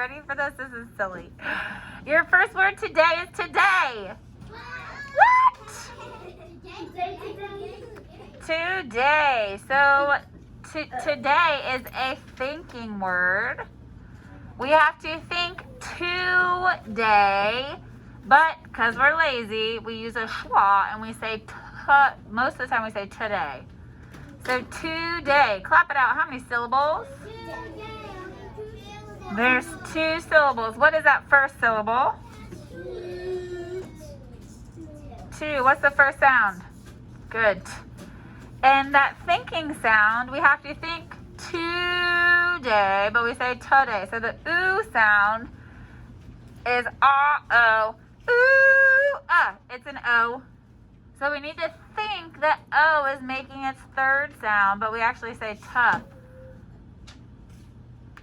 ready for this? This is silly. Your first word today is today. What? Today. So today is a thinking word. We have to think today, but because we're lazy, we use a schwa and we say most of the time we say today. So today. Clap it out. How many syllables? There's 2 syllables. What is that first syllable? 2. What's the first sound? Good. And that thinking sound, we have to think today, but we say today. So the oo sound is ah-oh. Ooh-ah. It's an O. So we need to think that O is making its third sound, but we actually say tuh.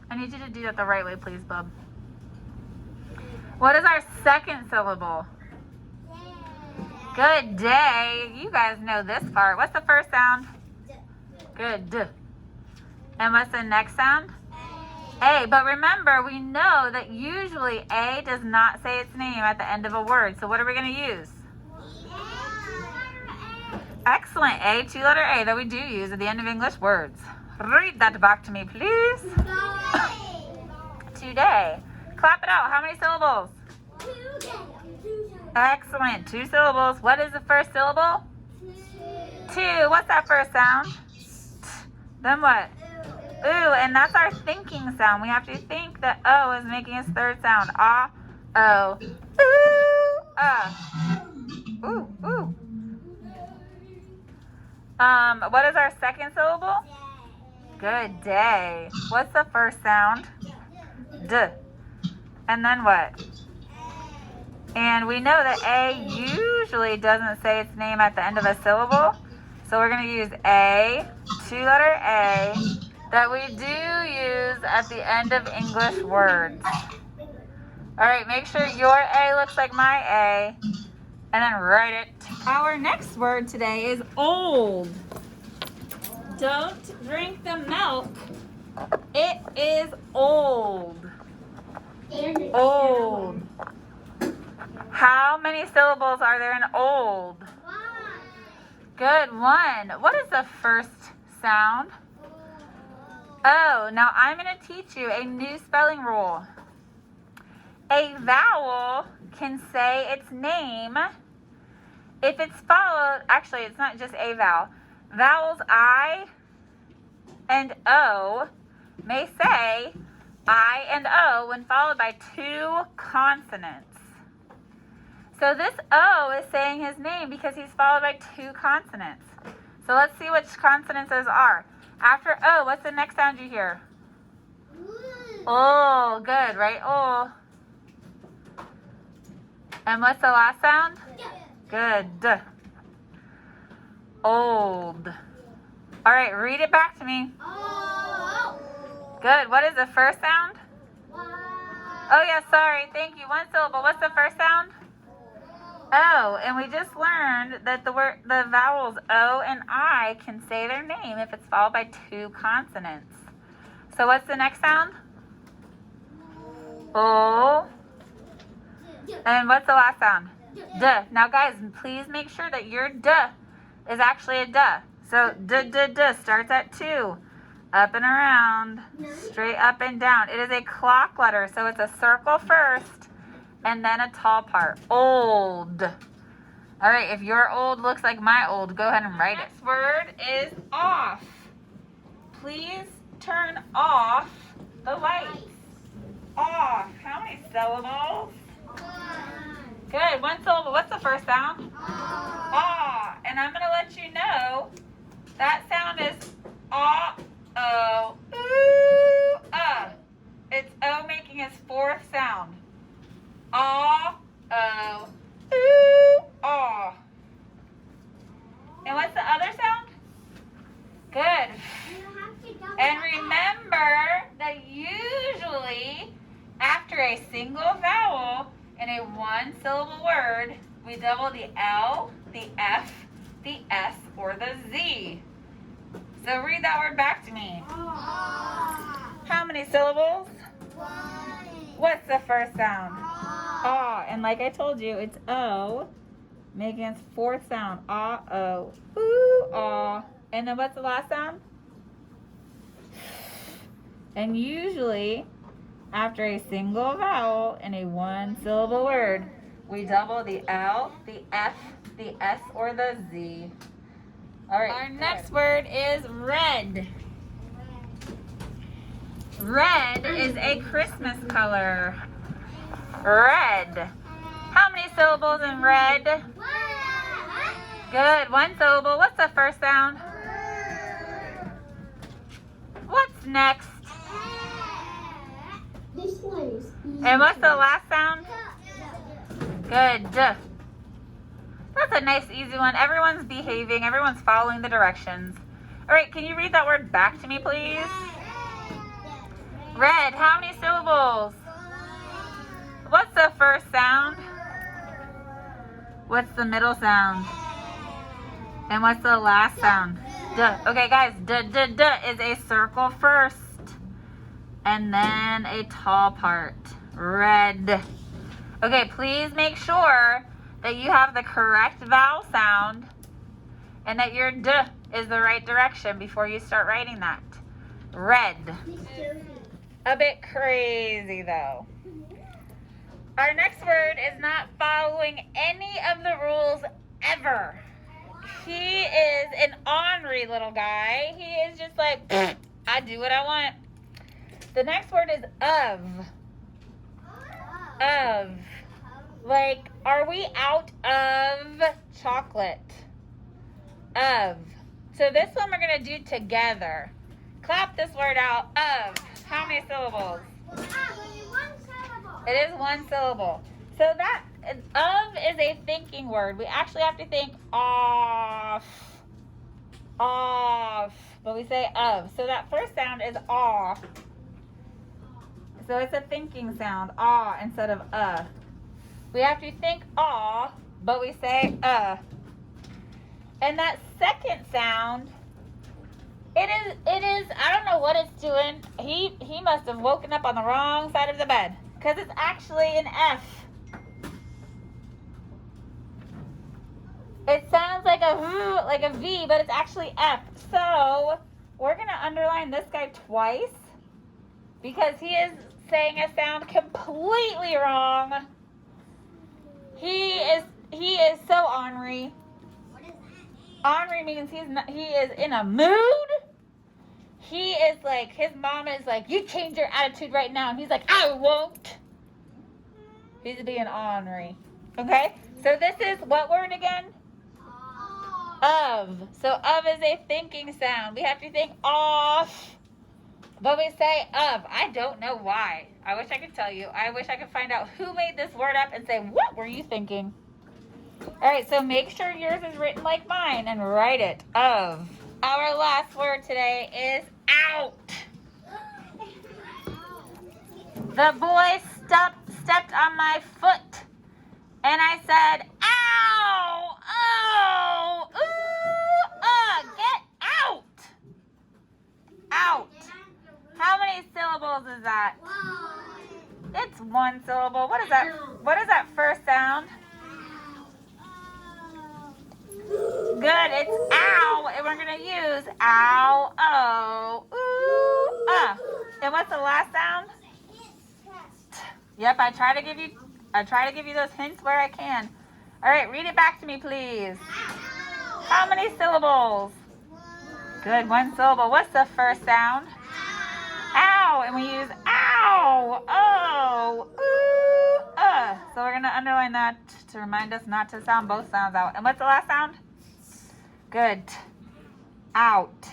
I need you to do that the right way, please, bub. What is our second syllable? Good day. You guys know this part. What's the first sound? Good. D. And what's the next sound? A. But remember, we know that usually A does not say its name at the end of a word. So what are we going to use? Excellent. A, 2-letter A that we do use at the end of English words. Read that back to me, please. Today. Clap it out. How many syllables? Excellent. 2 syllables. What is the first syllable? 2. What's that first sound? Then what? Ooh, and that's our thinking sound. We have to think that O is making its third sound. Ah, O. Ooh, ah. Ooh, ooh. What is our second syllable? Good day. What's the first sound? D. And then what? And we know that A usually doesn't say its name at the end of a syllable. So we're going to use A, 2-letter A, that we do use at the end of English words. All right, make sure your A looks like my A, and then write it. Our next word today is old. Don't drink the milk. It is old. Old. How many syllables are there in old? 1. Good, 1. What is the first sound? Oh, now I'm going to teach you a new spelling rule. A vowel can say its name if it's followed, actually it's not just a vowel. Vowels I and O may say I and O when followed by 2 consonants. So this O is saying his name because he's followed by 2 consonants. So let's see which consonants those are. After O, what's the next sound you hear? Oh, good, right? Oh. And what's the last sound? Good. Old. All right, read it back to me. Good. What is the first sound? Oh, yeah, sorry. Thank you. 1 syllable. What's the first sound? O. And we just learned that the vowels O and I can say their name if it's followed by 2 consonants. So what's the next sound? O. And what's the last sound? D. Now, guys, please make sure that your D is actually a D. So D starts at 2. Up and around, straight up and down. It is a clock letter, so it's a circle first and then a tall part. Old. All right, if your old looks like my old, go ahead and write it. Next word is off. Please turn off the lights. Off. How many syllables? 1. Good. 1 syllable. What's the first sound? Ah. And I'm going to let you know that sound is ah, oh, ooh, ah. It's O making its 4th sound. Ah, oh, ooh, ah. And what's the other sound? Good. And remember that usually after a single vowel in a 1-syllable word, we double the L, the F, the S, or the Z. So read that word back to me. How many syllables? 1. What's the first sound? Ah. And like I told you, it's O, making its fourth sound. Ah, O. Ooh, ah. And then what's the last sound? And usually, after a single vowel in a one-syllable word, we double the L, the F, the S, or the Z. All right. Our next word is red. Red is a Christmas color. Red. How many syllables in red? Good. One syllable. What's the first sound? What's next? And what's the last sound? Good. Duh. That's a nice, easy one. Everyone's behaving. Everyone's following the directions. All right, can you read that word back to me, please? Red. How many syllables? What's the first sound? What's the middle sound? And what's the last sound? Duh. Okay, guys. Duh, duh, duh is a circle first. And then a tall part. Red. Okay, please make sure that you have the correct vowel sound and that your duh is the right direction before you start writing that. Red. A bit crazy though. Our next word is not following any of the rules ever. He is an ornery little guy. He is just like, I do what I want. The next word is of. Of. Like, are we out of chocolate? Of. So this one we're going to do together. Clap this word out. Of. How many syllables? It is one syllable. So that of is a thinking word. We actually have to think off. Off. But we say of. So that first sound is aw. So it's a thinking sound. Aw instead of We have to think aw, but we say And that second sound, it is, I don't know what it's doing. He must have woken up on the wrong side of the bed. Because it's actually an F. It sounds like a V, but it's actually F. So we're going to underline this guy twice because he is saying a sound completely wrong. He is so ornery. What does that mean? Ornery means he is in a mood. He is like, his mom is like, you change your attitude right now. And he's like, I won't. He's being ornery. Okay? So this is what word again? Of. So of is a thinking sound. We have to think off. But we say of. I don't know why. I wish I could tell you. I wish I could find out who made this word up and say, what were you thinking? All right, so make sure yours is written like mine and write it. Of. Our last word today is out. The boy stepped on my foot, and I said, ow, oh, ooh, get out. Out. How many syllables is that? It's one syllable. What is that first sound? Good, it's ow, and we're going to use ow, oh, ooh, And what's the last sound? Yep, I try to give you those hints where I can. All right, read it back to me, please. How many syllables? Good, one syllable. What's the first sound? Ow, and we use ow, oh, ooh, So we're going to underline that to remind us not to sound both sounds out. And what's the last sound? Good. Out.